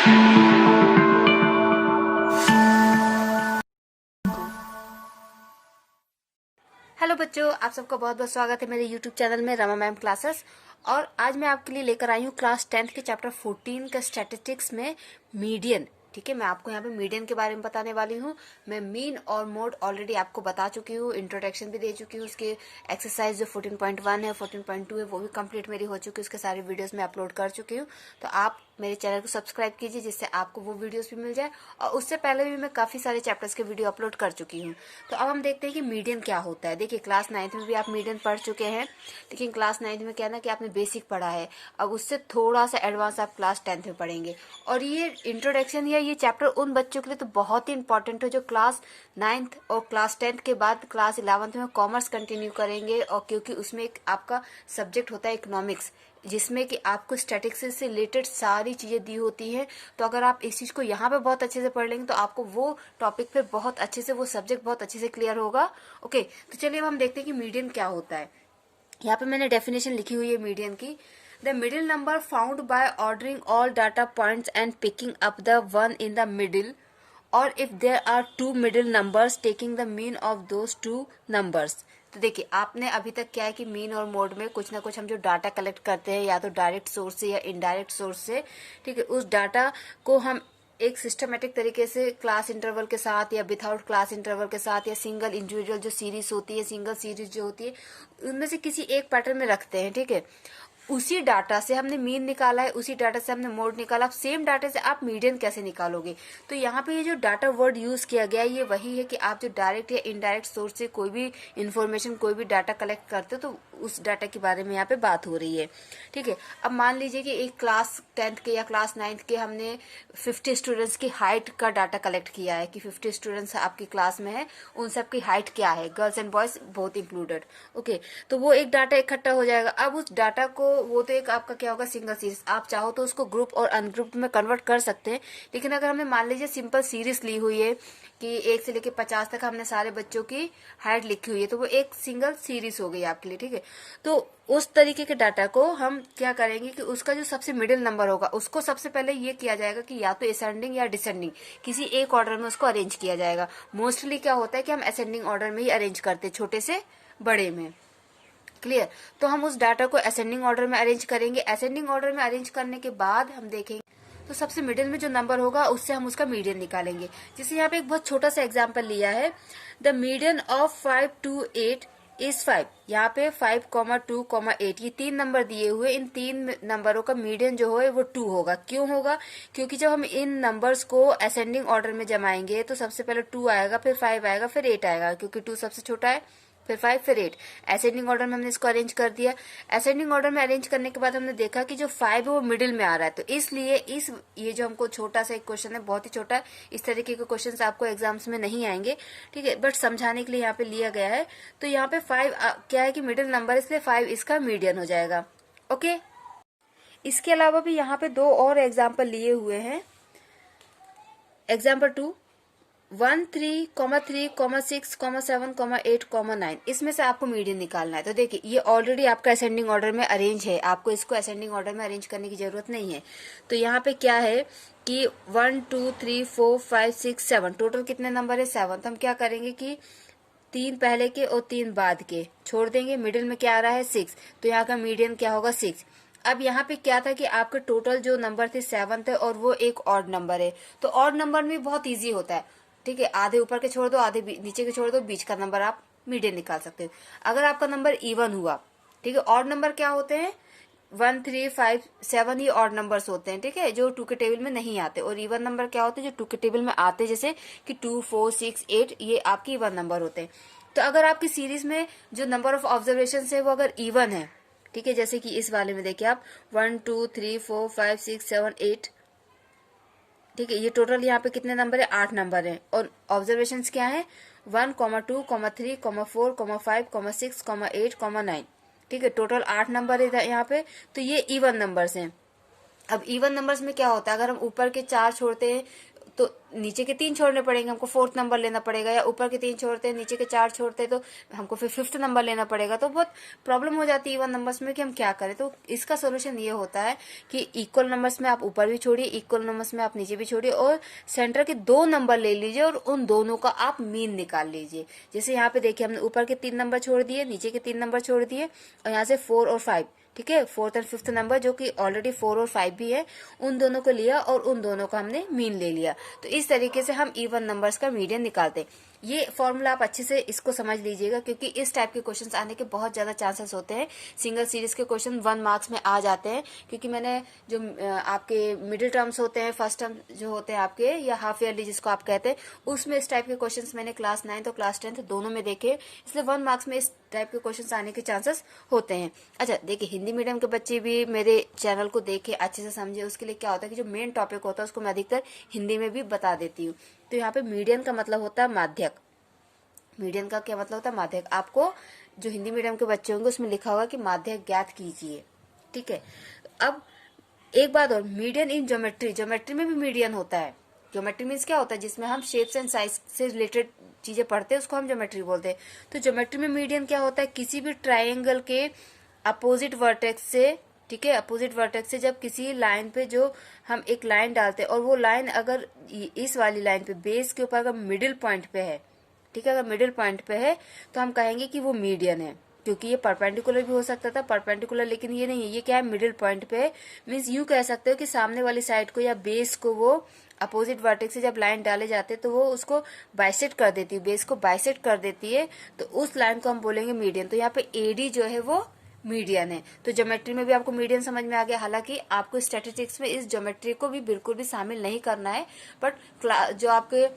Hello बच्चों, आप सबका बहुत बहुत स्वागत है मेरे यूट्यूब चैनल में रमा मैम क्लासेस। और आज मैं आपके लिए लेकर आई हूँ क्लास 10th के चैप्टर 14 का स्टैटिस्टिक्स में मीडियन। ठीक है, मैं आपको यहाँ पे मीडियन के बारे में बताने वाली हूँ। मैं मीन और मोड ऑलरेडी आपको बता चुकी हूँ, इंट्रोडक्शन भी दे चुकी हूँ। उसके एक्सरसाइज जो 14.1 है 14.2 है वो भी कंप्लीट मेरी हो चुकी है। उसके सारे वीडियोस मैं अपलोड कर चुकी हूँ। तो आप मेरे चैनल को सब्सक्राइब कीजिए जिससे आपको वो वीडियोस भी मिल जाए। और उससे पहले भी मैं काफी सारे चैप्टर्स के वीडियो अपलोड कर चुकी हूँ। तो अब हम देखते हैं कि मीडियन क्या होता है। देखिए, क्लास 9th में भी आप मीडियन पढ़ चुके हैं, लेकिन क्लास 9th में क्या ना कि आपने बेसिक पढ़ा है। अब उससे थोड़ा सा एडवांस आप क्लास 10th में पढ़ेंगे। और ये इंट्रोडक्शन या ये चैप्टर उन बच्चों के लिए तो बहुत ही इंपॉर्टेंट है जो क्लास 9th और क्लास 10th के बाद क्लास 11th में कॉमर्स कंटिन्यू करेंगे। और क्योंकि उसमें एक आपका सब्जेक्ट होता है इकोनॉमिक्स, जिसमें कि आपको स्टैटिस्टिक्स से रिलेटेड सारी चीजें दी होती हैं। तो अगर आप इस चीज को यहाँ पे बहुत अच्छे से पढ़ लेंगे तो आपको वो टॉपिक पे बहुत अच्छे से, वो सब्जेक्ट बहुत अच्छे से क्लियर होगा। ओके, तो चलिए अब हम देखते हैं कि मीडियन क्या होता है। यहाँ पे मैंने डेफिनेशन लिखी हुई है मीडियन की। The middle number found by ordering all data points and picking up the one in the middle, और if there are two middle numbers taking the mean of those two numbers. तो देखिए, आपने अभी तक क्या है कि मीन और मोड में कुछ ना कुछ हम जो डाटा कलेक्ट करते हैं, या तो डायरेक्ट सोर्स से या इनडायरेक्ट सोर्स से, ठीक है, उस डाटा को हम एक सिस्टमेटिक तरीके से क्लास इंटरवल के साथ या विदाउट क्लास इंटरवल के साथ या सिंगल इंडिविजुअल जो सीरीज होती है, सिंगल सीरीज जो होती है, उनमें से किसी एक पैटर्न में रखते हैं। ठीक है, उसी डाटा से हमने मीन निकाला है, उसी डाटा से हमने मोड निकाला। अब सेम डाटा से आप मीडियन कैसे निकालोगे? तो यहाँ पे ये जो डाटा वर्ड यूज किया गया है ये वही है कि आप जो डायरेक्ट या इनडायरेक्ट सोर्स से कोई भी इंफॉर्मेशन, कोई भी डाटा कलेक्ट करते हो तो उस डाटा के बारे में यहाँ पे बात हो रही है। ठीक है, अब मान लीजिए कि एक क्लास 10th के या क्लास 9th के हमने 50 स्टूडेंट्स की हाइट का डाटा कलेक्ट किया है कि 50 स्टूडेंट्स आपकी क्लास में है, उन सबकी हाइट क्या है, girls and boys both included. Okay, तो वो एक डाटा इकट्ठा हो जाएगा। अब उस डाटा को, वो तो एक आपका क्या होगा, सिंगल सीरीज। आप चाहो तो उसको ग्रुप और अनग्रुप में कन्वर्ट कर सकते हैं। लेकिन अगर हमने मान लीजिए सिंपल सीरीज ली हुई है कि 1 से लेकर 50 तक हमने सारे बच्चों की हाइट लिखी हुई है, तो वो एक सिंगल सीरीज हो गई आपके लिए। ठीक है, तो उस तरीके के डाटा को हम क्या करेंगे कि उसका जो सबसे मिडिल नंबर होगा उसको सबसे पहले ये किया जाएगा कि या तो असेंडिंग या डिसेंडिंग, किसी एक ऑर्डर में उसको अरेंज किया जाएगा। मोस्टली क्या होता है कि हम असेंडिंग ऑर्डर में ही अरेंज करते हैं, छोटे से बड़े में। क्लियर? तो हम उस डाटा को असेंडिंग ऑर्डर में अरेंज करेंगे। असेंडिंग ऑर्डर में अरेंज करने के बाद हम देखेंगे तो सबसे मिडिल में जो नंबर होगा उससे हम उसका मीडियन निकालेंगे। जैसे यहाँ पे एक बहुत छोटा सा एग्जांपल लिया है, the median of 5 to 8 is 5। यहाँ पे 5, 2, 8 ये 3 नंबर दिए हुए, इन 3 नंबरों का मीडियन जो है वो 2 होगा। क्यों होगा? क्योंकि जब हम इन नंबर्स को असेंडिंग ऑर्डर में जमाएंगे तो सबसे पहले 2 आएगा, फिर 5 आएगा, फिर 8 आएगा, क्योंकि 2 सबसे छोटा है, फिर 5, फिर 8। असेंडिंग ऑर्डर में हमने इसको अरेंज कर दिया। असेंडिंग ऑर्डर में अरेंज करने के बाद हमने देखा कि जो 5 है वो मिडिल में आ रहा है, तो इसलिए ये जो हमको छोटा सा एक क्वेश्चन है, बहुत ही छोटा, इस तरीके के क्वेश्चंस आपको एग्जाम्स में नहीं आएंगे। ठीक है, बट समझाने के लिए यहाँ पे लिया गया है। तो यहाँ पे 5 क्या है कि मिडिल नंबर, इसलिए 5 इसका मीडियन हो जाएगा। ओके, इसके अलावा भी यहाँ पे 2 और एग्जाम्पल लिए हुए हैं। एग्जाम्पल 2, 1, 3, 3, 6, 7, 8, 9, इसमें से आपको मीडियन निकालना है। तो देखिए, ये ऑलरेडी आपका असेंडिंग ऑर्डर में अरेंज है, आपको इसको असेंडिंग ऑर्डर में अरेंज करने की जरूरत नहीं है। तो यहाँ पे क्या है कि 1, 2, 3, 4, 5, 6, 7, टोटल कितने नंबर है? 7। तो हम क्या करेंगे कि 3 पहले के और 3 बाद के छोड़ देंगे, मिडिल में क्या आ रहा है? 6। तो यहाँ का मीडियन क्या होगा? 6। अब यहाँ पे क्या था कि आपके टोटल जो नंबर थे 7 थे, और वो एक ऑड नंबर है। तो ऑड नंबर में बहुत इजी होता है। ठीक है, आधे ऊपर के छोड़ दो, आधे नीचे के छोड़ दो, बीच का नंबर आप मीडियन निकाल सकते हो। अगर आपका नंबर इवन हुआ, ठीक है, ऑड नंबर क्या होते हैं? 1, 3, 5, 7 ये ऑड नंबर्स होते हैं। ठीक है, जो 2 के टेबल में नहीं आते। और इवन नंबर क्या होते हैं? जो 2 के टेबल में आते हैं, जैसे कि 2, 4, 6, 8, ये आपके इवन नंबर होते हैं। तो अगर आपकी सीरीज में जो नंबर ऑफ ऑब्जर्वेशन है वो अगर इवन है, ठीक है, जैसे कि इस वाले में देखिए आप 1, 2, 3, 4, 5, 6, 7, 8, ठीक है, ये टोटल यहाँ पे कितने नंबर है? 8 नंबर है। और ऑब्जर्वेशन क्या है? 1, 2, 3, 4, 5, 6, 8, 9। ठीक है, टोटल 8 नंबर है यहाँ पे। तो ये इवन नंबर्स हैं। अब इवन नंबर्स में क्या होता है? अगर हम ऊपर के 4 छोड़ते हैं तो नीचे के 3 छोड़ने पड़ेंगे, हमको 4th नंबर लेना पड़ेगा, या ऊपर के 3 छोड़ते हैं नीचे के 4 छोड़ते हैं तो हमको फिर 5th नंबर लेना पड़ेगा। तो बहुत प्रॉब्लम हो जाती है इवन नंबर्स में कि हम क्या करें। तो इसका सोल्यूशन ये होता है कि इक्वल नंबर्स में आप ऊपर भी छोड़िए, इक्वल नंबर्स में आप नीचे भी छोड़िए, और सेंटर के 2 नंबर ले लीजिए और उन दोनों का आप मीन निकाल लीजिए। जैसे यहाँ पे देखिए हमने ऊपर के 3 नंबर छोड़ दिए, नीचे के 3 नंबर छोड़ दिए, और यहाँ से 4 और 5, ठीक है, 4th और 5th नंबर जो कि ऑलरेडी 4 और 5 भी है, उन दोनों को लिया और उन दोनों का हमने मीन ले लिया। तो इस तरीके से हम इवन नंबर्स का मीडियन निकालते। ये फॉर्मूला आप अच्छे से इसको समझ लीजिएगा, क्योंकि इस टाइप के क्वेश्चंस आने के बहुत ज्यादा चांसेस होते हैं। सिंगल सीरीज के क्वेश्चन 1 मार्क्स में आ जाते हैं, क्योंकि मैंने जो आपके मिडिल टर्म्स होते हैं, फर्स्ट टर्म जो होते हैं आपके, या हाफ ईयरली जिसको आप कहते हैं, उसमें इस टाइप के क्वेश्चंस मैंने क्लास 9 और क्लास 10 दोनों में देखे, इसलिए 1 मार्क्स में इस टाइप के क्वेश्चंस आने के चांसेस होते हैं। अच्छा देखिए, हिंदी मीडियम के बच्चे भी मेरे चैनल को देखे, अच्छे से समझे, उसके लिए क्या होता है कि जो मेन टॉपिक होता है उसको मैं अधिकतर हिंदी में भी बता देती हूँ। तो यहाँ पे मीडियन का मतलब होता है माध्यक। मीडियन का क्या मतलब होता है? माध्यक। आपको जो हिंदी मीडियम के बच्चे होंगे उसमें लिखा होगा कि माध्यक ज्ञात कीजिए, ठीक है। अब एक बात और, मीडियन इन ज्योमेट्री, ज्योमेट्री में भी मीडियन होता है। ज्योमेट्री मीन्स क्या होता है? जिसमें हम शेप्स एंड साइज से रिलेटेड चीजें पढ़ते हैं उसको हम ज्योमेट्री बोलते हैं। तो ज्योमेट्री में मीडियन क्या होता है? किसी भी ट्राइंगल के अपोजिट वर्टेक्स से, ठीक है, अपोजिट वर्टेक्स से जब किसी लाइन पे जो हम एक लाइन डालते हैं और वो लाइन अगर इस वाली लाइन पे बेस के ऊपर अगर मिडिल पॉइंट पे है, ठीक है, अगर मिडिल पॉइंट पे है तो हम कहेंगे कि वो मीडियन है। क्योंकि ये परपेंडिकुलर भी हो सकता था, परपेंडिकुलर, लेकिन ये नहीं है, ये क्या है? मिडिल पॉइंट पे है। मीन्स यूं कह सकते हो कि सामने वाली साइड को या बेस को वो अपोजिट वर्टेक्स से जब लाइन डाले जाते हैं तो वो उसको बाइसेक्ट कर देती है, बेस को बाइसेक्ट कर देती है, तो उस लाइन को हम बोलेंगे मीडियन। तो यहाँ पे एडी जो है वो मीडियन है। तो ज्योमेट्री में भी आपको मीडियन समझ में आ गया। हालांकि आपको स्टैटिस्टिक्स में इस ज्योमेट्री को भी बिल्कुल भी शामिल नहीं करना है, बट जो आपके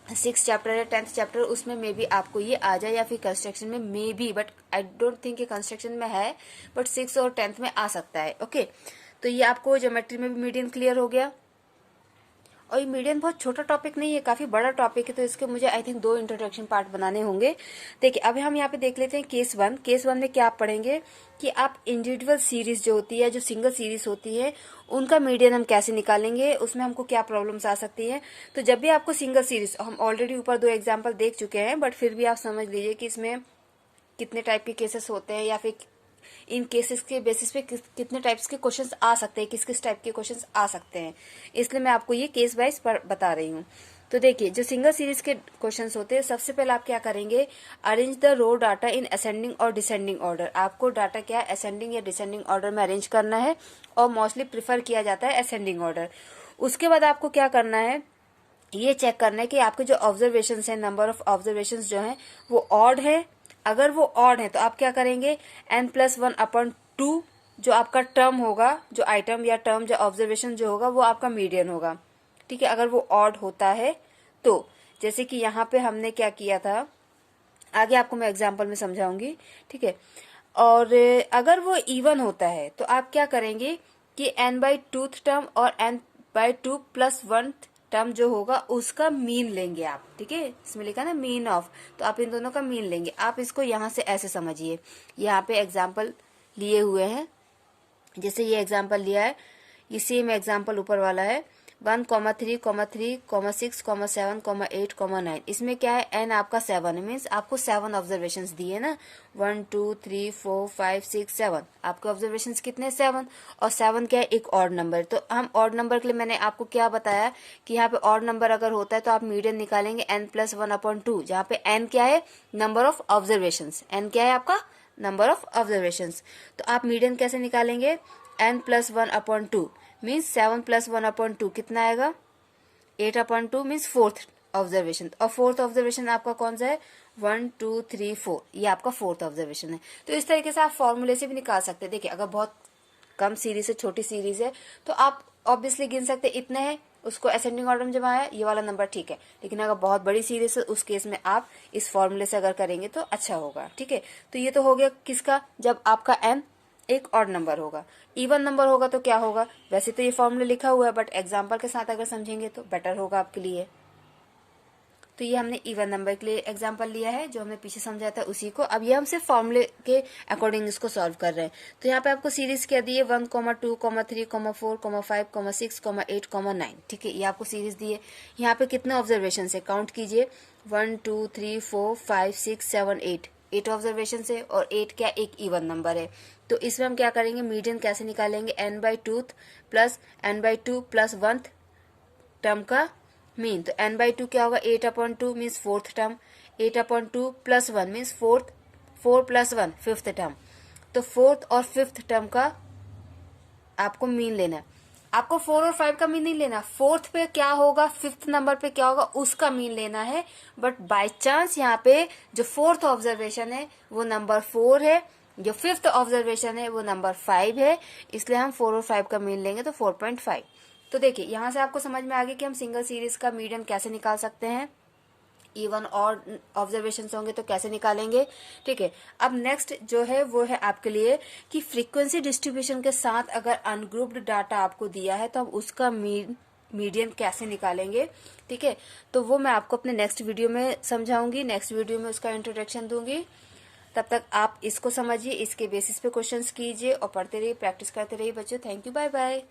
6th चैप्टर या 10th चैप्टर उसमें मे भी आपको ये आ जाए, या फिर कंस्ट्रक्शन में may be, but I don't think ये कंस्ट्रक्शन में है, बट 6th और 10th में आ सकता है। ओके, तो ये आपको ज्योमेट्री में भी मीडियन क्लियर हो गया। और ये मीडियन बहुत छोटा टॉपिक नहीं है, काफी बड़ा टॉपिक है, तो इसके मुझे आई थिंक 2 इंट्रोडक्शन पार्ट बनाने होंगे। देखिए अब हम यहाँ पे देख लेते हैं केस 1। केस 1 में क्या आप पढ़ेंगे कि आप इंडिविजुअल सीरीज जो होती है, जो सिंगल सीरीज होती है, उनका मीडियन हम कैसे निकालेंगे, उसमें हमको क्या प्रॉब्लम्स आ सकती है। तो जब भी आपको सिंगल सीरीज, हम ऑलरेडी ऊपर 2 एग्जाम्पल देख चुके हैं, बट फिर भी आप समझ लीजिए कि इसमें कितने टाइप के केसेस होते हैं, या फिर इन केसेस के बेसिस पे कितने टाइप्स के क्वेश्चंस आ सकते हैं, किस किस टाइप के क्वेश्चंस आ सकते हैं, इसलिए मैं आपको ये केस वाइज बता रही हूँ। तो देखिए, जो सिंगल सीरीज के क्वेश्चंस होते हैं, सबसे पहले आप क्या करेंगे? Arrange the raw data in ascending और डिसेंडिंग ऑर्डर। आपको डाटा क्या है? असेंडिंग या डिसेंडिंग ऑर्डर में अरेंज करना है, और मोस्टली प्रिफर किया जाता है असेंडिंग ऑर्डर। उसके बाद आपको क्या करना है? ये चेक करना है कि आपके जो ऑब्जर्वेशन है, नंबर ऑफ ऑब्जर्वेशन जो है वो ऑड है। अगर वो ऑड है तो आप क्या करेंगे? n+1/2 जो आपका टर्म होगा, जो आइटम या टर्म जो ऑब्जर्वेशन जो होगा वो आपका मीडियन होगा, ठीक है। अगर वो ऑड होता है तो, जैसे कि यहाँ पे हमने क्या किया था, आगे आपको मैं एग्जाम्पल में समझाऊंगी, ठीक है। और अगर वो इवन होता है तो आप क्या करेंगे कि n/2 टर्म और n/2 + 1 टर्म जो होगा उसका मीन लेंगे आप, ठीक है। इसमें लिखा ना मीन ऑफ, तो आप इन दोनों का मीन लेंगे। आप इसको यहाँ से ऐसे समझिए, यहाँ पे एग्जाम्पल लिए हुए हैं, जैसे ये एग्जाम्पल लिया है, ये सेम एग्जाम्पल ऊपर वाला है, 1, 3, 3, 6, 7, 8, 9। इसमें क्या है? n आपका 7 है, मीन्स आपको 7 ऑब्जर्वेशन दिए ना, 1, 2, 3, 4, 5, 6, 7। आपके ऑब्जर्वेशन कितने? 7। और 7 क्या है? एक ऑड नंबर। तो हम ऑड नंबर के लिए मैंने आपको क्या बताया कि यहाँ पे ऑड नंबर अगर होता है तो आप मीडियन निकालेंगे n+1/2, जहाँ पे n क्या है? Number of observation. n क्या है आपका? Number of observation. तो आप मीडियन कैसे निकालेंगे? n+1/2 मीन्स 7 + 1/2 कितना आएगा? 8/2 मीन्स 4th ऑब्जर्वेशन। और 4th ऑब्जर्वेशन आपका कौन सा है? 1, 2, 3, 4, ये आपका 4th ऑब्जर्वेशन है। तो इस तरीके से आप फॉर्मूले से भी निकाल सकते हैं। देखिए, अगर बहुत कम सीरीज है, छोटी सीरीज है, तो आप ऑब्वियसली गिन सकते हैं इतने हैं, उसको असेंडिंग ऑर्डर में जमा है, ये वाला नंबर ठीक है। लेकिन अगर बहुत बड़ी सीरीज है, उस केस में आप इस फॉर्मूले से अगर करेंगे तो अच्छा होगा, ठीक है। तो ये तो हो गया किसका? जब आपका n एक ऑड नंबर होगा। इवन नंबर होगा तो क्या होगा? वैसे तो ये फॉर्मूला लिखा हुआ है, बट एग्जाम्पल के साथ अगर समझेंगे तो बेटर होगा आपके लिए। तो ये हमने इवन नंबर के लिए एग्जांपल लिया है, जो हमने पीछे समझाया था उसी को। अब ये हम सिर्फ फॉर्मूले के अकॉर्डिंग इसको सॉल्व कर रहे हैं। तो यहाँ पे आपको सीरीज क्या दी है, 1, 2, 3, 4, 5, 6, 8, 9। ठीक है, ये आपको सीरीज दी है। यहाँ पे कितने ऑब्जर्वेशन है काउंट कीजिए, 1, 2, 3, 4, 5, 6, 7, 8 ऑब्जर्वेशन है, और 8 क्या एक इवन नंबर है। तो इसमें हम क्या करेंगे, मीडियन कैसे निकालेंगे, n/2 plus n/2 plus 1th term का मीन। तो n/2 क्या होगा, 8/2 means 4th term, 8/2 plus 1 means 4 plus 1 5th term. तो 4th और 5th टर्म का आपको मीन लेना है। आपको 4 और 5 का मीन नहीं लेना, 4th पे क्या होगा, 5th नंबर पे क्या होगा, उसका मीन लेना है। बट बाय चांस यहाँ पे जो 4th ऑब्जर्वेशन है वो नंबर 4 है, जो 5th ऑब्जर्वेशन है वो नंबर 5 है, इसलिए हम 4 और 5 का मीन लेंगे तो 4.5। तो देखिए यहाँ से आपको समझ में आ गया कि हम सिंगल सीरीज का मीडियन कैसे निकाल सकते हैं, इवन और ऑब्जर्वेशन होंगे तो कैसे निकालेंगे। ठीक है, अब नेक्स्ट जो है वो है आपके लिए कि फ्रीक्वेंसी डिस्ट्रीब्यूशन के साथ अगर अनग्रुप्ड डाटा आपको दिया है तो हम उसका मीडियन कैसे निकालेंगे। ठीक है, तो वो मैं आपको अपने नेक्स्ट वीडियो में समझाऊंगी, नेक्स्ट वीडियो में उसका इंट्रोडक्शन दूंगी। तब तक आप इसको समझिए, इसके बेसिस पे क्वेश्चंस कीजिए और पढ़ते रहिए, प्रैक्टिस करते रहिए बच्चों। Thank you, bye bye.